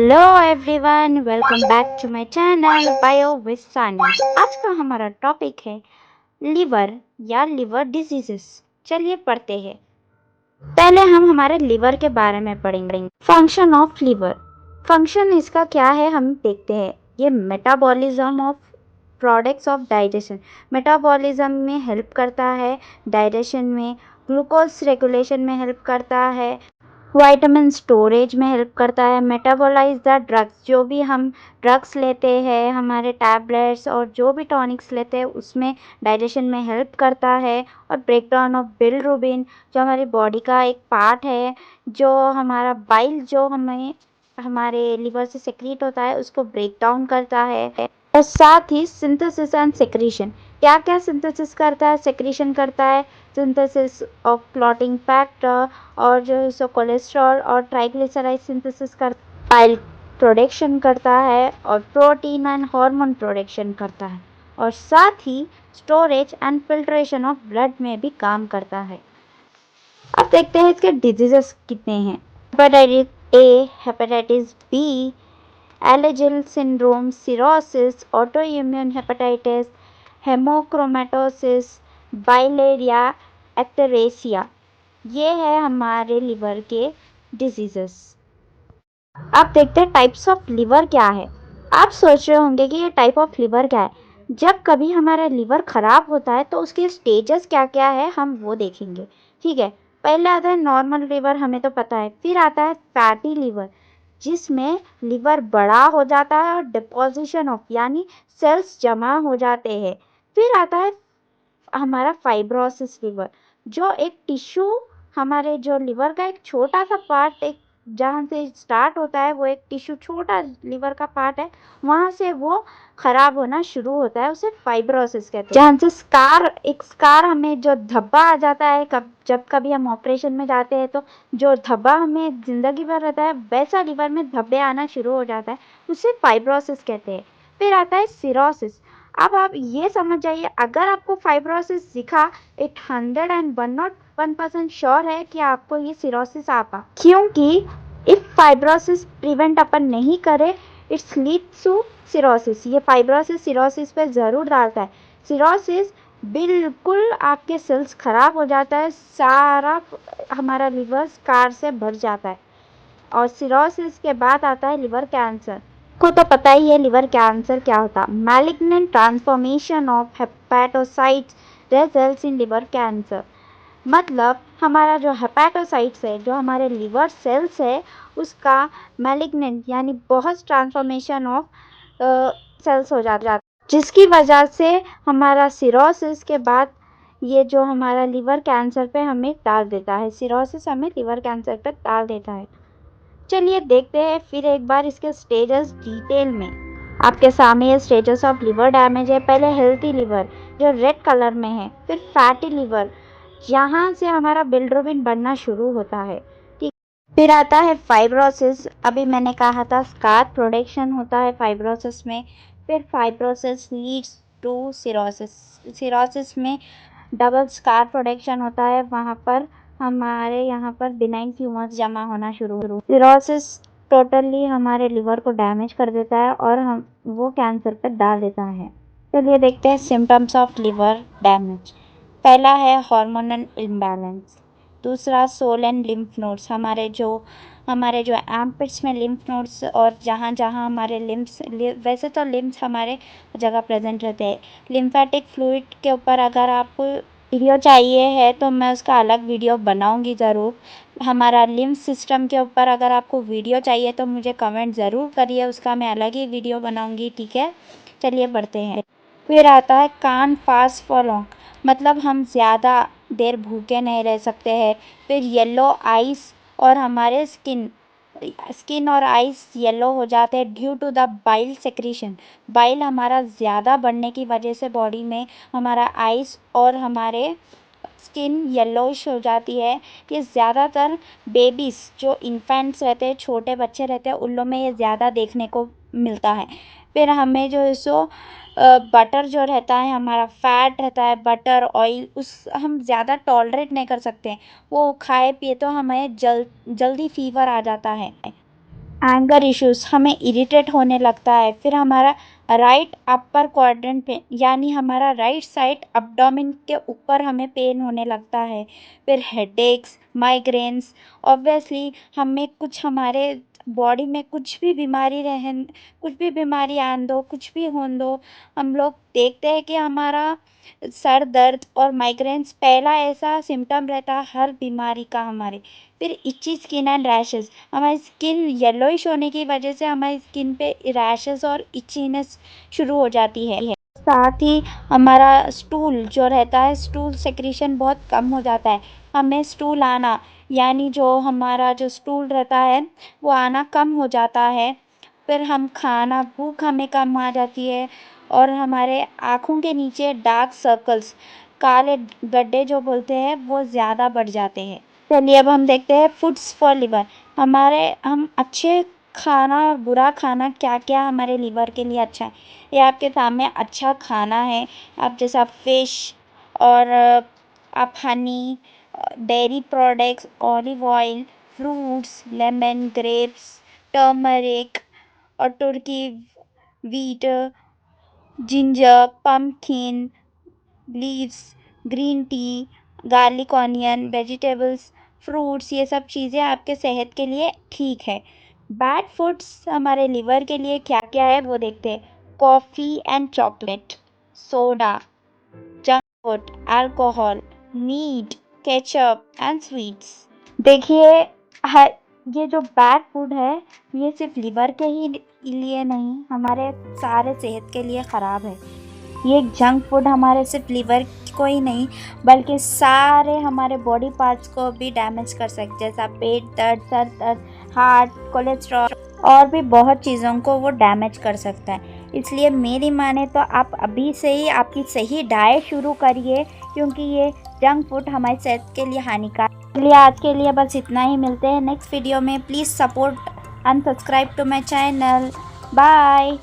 Hello everyone, welcome back to my channel bio with Sani. आज का हमारा टॉपिक है लिवर या लिवर डिजीजेस। चलिए पढ़ते हैं। पहले हम हमारे लिवर के बारे में पढ़ेंगे। Function of liver. फंक्शन इसका क्या है हम देखते हैं। ये metabolism of products of digestion, metabolism में हेल्प करता है, डाइजेशन में, ग्लूकोज रेगुलेशन में हेल्प करता है, विटामिन स्टोरेज में हेल्प करता है, मेटाबोलाइज द ड्रग्स, जो भी हम ड्रग्स लेते हैं, हमारे टैबलेट्स और जो भी टॉनिक्स लेते हैं उसमें डाइजेशन में हेल्प करता है, और ब्रेकडाउन ऑफ बिलिरुबिन, जो हमारी बॉडी का एक पार्ट है, जो हमारा बाइल जो हमें हमारे लिवर से सेक्रीट होता है उसको ब्रेक डाउन करता है। और साथ ही सिंथेसिस एंड सेक्रीशन, क्या क्या सिंथेसिस करता है, सेक्रीशन करता है, सिंथेसिस ऑफ क्लॉटिंग फैक्टर और जो है सो कोलेस्ट्रॉल और ट्राइग्लिसराइड सिंथेसिस कर पाइल प्रोडक्शन करता है, और प्रोटीन एंड हार्मोन प्रोडक्शन करता है, और साथ ही storage and filtration of blood में भी काम करता है। अब देखते हैं इसके डिजीजेस कितने हैं। Hepatitis A, hepatitis B, Alagille syndrome, cirrhosis, autoimmune hepatitis, hemochromatosis, biliary, atresia, ये है हमारे लिवर के डिजीजेस। अब देखते हैं टाइप्स ऑफ लिवर क्या है। आप सोच रहे होंगे कि ये टाइप ऑफ लिवर क्या है। जब कभी हमारा लिवर खराब होता है तो उसके स्टेजेस क्या क्या है हम वो देखेंगे। ठीक है, पहले आता है नॉर्मल लिवर, हमें तो पता है। फिर आता है फैटी लिवर, जिसमें लिवर बड़ा हो जाता है और डिपोजिशन ऑफ यानी सेल्स जमा हो जाते हैं। फिर आता है हमारा फाइब्रोसिस लिवर, जो एक टिश्यू, हमारे जो लिवर का एक छोटा सा पार्ट, एक जहाँ से स्टार्ट होता है वो एक टिश्यू छोटा लिवर का पार्ट है, वहाँ से वो खराब होना शुरू होता है, उसे फाइब्रोसिस कहते हैं। जहाँ से स्कार, एक स्कार हमें जो धब्बा आ जाता है जब कभी हम ऑपरेशन में जाते हैं तो जो धब्बा हमें जिंदगी भर रहता है, वैसा लिवर में धब्बे आना शुरू हो जाता है, उसे फाइब्रोसिस कहते हैं। फिर आता है सिरोसिस। अब आप ये समझ जाइए, अगर आपको फाइब्रोसिस दिखा, इट 101% श्योर है कि आपको ये सिरोसिस आपा, क्योंकि इफ फाइब्रोसिस प्रिवेंट अपन नहीं करे, इट्स लीड्स टू सिरोसिस। ये फाइब्रोसिस सिरोसिस पे ज़रूर डालता है। सिरोसिस बिल्कुल आपके सेल्स खराब हो जाता है, सारा हमारा लिवर स्कार से भर जाता है। और सिरोसिस के बाद आता है लिवर कैंसर। को तो पता ही है लिवर कैंसर क्या होता है। Malignant transformation of hepatocytes results in liver cancer. मतलब हमारा जो हेपेटोसाइट्स है, जो हमारे लिवर सेल्स है, उसका मैलिग्नेंट यानी बहुत ट्रांसफॉर्मेशन ऑफ सेल्स हो जाता है, जिसकी वजह से हमारा सिरोसिस के बाद ये जो हमारा लिवर कैंसर पे हमें डाल देता है। सिरोसिस हमें लिवर कैंसर पे डाल देता है। चलिए देखते हैं फिर एक बार इसके स्टेजेस डिटेल में। आपके सामने ये स्टेजेस ऑफ लिवर डैमेज है। पहले हेल्थी लिवर जो रेड कलर में है, फिर फैटी लिवर जहाँ से हमारा बिलिरुबिन बनना शुरू होता है, ठीक। फिर आता है फाइब्रोसिस, अभी मैंने कहा था स्कार प्रोडक्शन होता है फाइब्रोसिस में। फिर fibrosis leads to cirrhosis, cirrhosis में डबल स्कार प्रोडक्शन होता है, वहाँ पर हमारे यहाँ पर बिनाइन ट्यूमर्स जमा होना शुरू। सिरोसिस टोटली हमारे लिवर को डैमेज कर देता है और हम वो कैंसर पर डाल देता है। चलिए देखते हैं सिम्टम्स ऑफ लिवर डैमेज। पहला है हार्मोनल इम्बैलेंस, दूसरा सोल एंड लिम्फ नोड्स, हमारे जो आर्मपिट्स में लिम्फ नोड्स और जहाँ जहाँ हमारे लिम्फ्स, वैसे तो लिम्फ्स हमारे जगह प्रेजेंट रहते हैं। लिम्फेटिक फ्लूइड के ऊपर अगर आपको वीडियो चाहिए है तो मैं उसका अलग वीडियो बनाऊंगी ज़रूर। हमारा लिम्फ सिस्टम के ऊपर अगर आपको वीडियो चाहिए तो मुझे कमेंट ज़रूर करिए, उसका मैं अलग ही वीडियो बनाऊंगी, ठीक है। चलिए बढ़ते हैं। फिर आता है कान फास्ट फॉर लॉन्ग, मतलब हम ज़्यादा देर भूखे नहीं रह सकते हैं। फिर येलो आइस, और हमारे स्किन और आइस येलो हो जाते हैं due to the bile secretion. Bile हमारा ज़्यादा बढ़ने की वजह से बॉडी में हमारा आइस और हमारे स्किन येलोइश हो जाती है। ये ज़्यादातर बेबीज़ जो इन्फेंट्स रहते हैं, छोटे बच्चे रहते हैं, उन लोग में ये ज़्यादा देखने को मिलता है। फिर हमें जो है सो बटर जो रहता है, हमारा फैट रहता है, बटर ऑयल, उस हम ज़्यादा टॉलरेट नहीं कर सकते। वो खाए पिए तो हमें जल्दी फीवर आ जाता है। एंगर इश्यूज, हमें इरिटेट होने लगता है। फिर हमारा राइट अपर क्वाड्रेंट पे यानी हमारा राइट साइड abdomen के ऊपर हमें पेन होने लगता है। फिर हेडेक्स, माइग्रेन्स, ऑब्वियसली हमें कुछ हमारे बॉडी में कुछ भी बीमारी आन दो, कुछ भी होने दो, हम लोग देखते हैं कि हमारा सर दर्द और माइग्रेन्स पहला ऐसा सिम्टम रहता है हर बीमारी का हमारे। फिर इच्ची स्किन एंड रैशेस, हमारी स्किन येलोइश होने की वजह से हमारी स्किन पे रैशेस और इचीनेस शुरू हो जाती है। साथ ही हमारा स्टूल जो रहता है, स्टूल सेक्रीशन बहुत कम हो जाता है। हमें स्टूल आना यानी जो हमारा जो स्टूल रहता है वो आना कम हो जाता है। फिर हम खाना भूख हमें कम आ जाती है और हमारे आँखों के नीचे डार्क सर्कल्स, काले गड्ढे जो बोलते हैं, वो ज़्यादा बढ़ जाते हैं। चलिए अब हम देखते हैं फूड्स फॉर लिवर। हम अच्छे खाना और बुरा खाना क्या क्या हमारे लिवर के लिए अच्छा है, ये आपके सामने। अच्छा खाना है आप जैसा फिश और आप honey, dairy products, olive oil, fruits, lemon, grapes, turmeric और तुर्की wheat, ginger, pumpkin leaves, green tea, garlic onion, vegetables, fruits, ये सब चीज़ें आपके सेहत के लिए ठीक है। बैड फूड्स हमारे लिवर के लिए क्या क्या है वो देखते हैं। Coffee and chocolate, soda, junk food, alcohol, meat, ketchup and sweets. देखिए, हर ये जो बैड फूड है ये सिर्फ लिवर के ही लिए नहीं, हमारे सारे सेहत के लिए ख़राब है। ये जंक फूड हमारे सिर्फ लिवर को ही नहीं बल्कि सारे हमारे बॉडी पार्ट्स को भी डैमेज कर सकते हैं, जैसा पेट दर्द, सर दर्द, हार्ट, कोलेस्ट्रॉल और भी बहुत चीज़ों को वो डैमेज कर सकता है। इसलिए मेरी माने तो आप अभी से ही आपकी सही डाइट शुरू करिए, क्योंकि ये जंक फूड हमारी सेहत के लिए हानिकारक। इसलिए आज के लिए बस इतना ही, मिलते हैं नेक्स्ट वीडियो में। Please support and subscribe to my channel. Bye.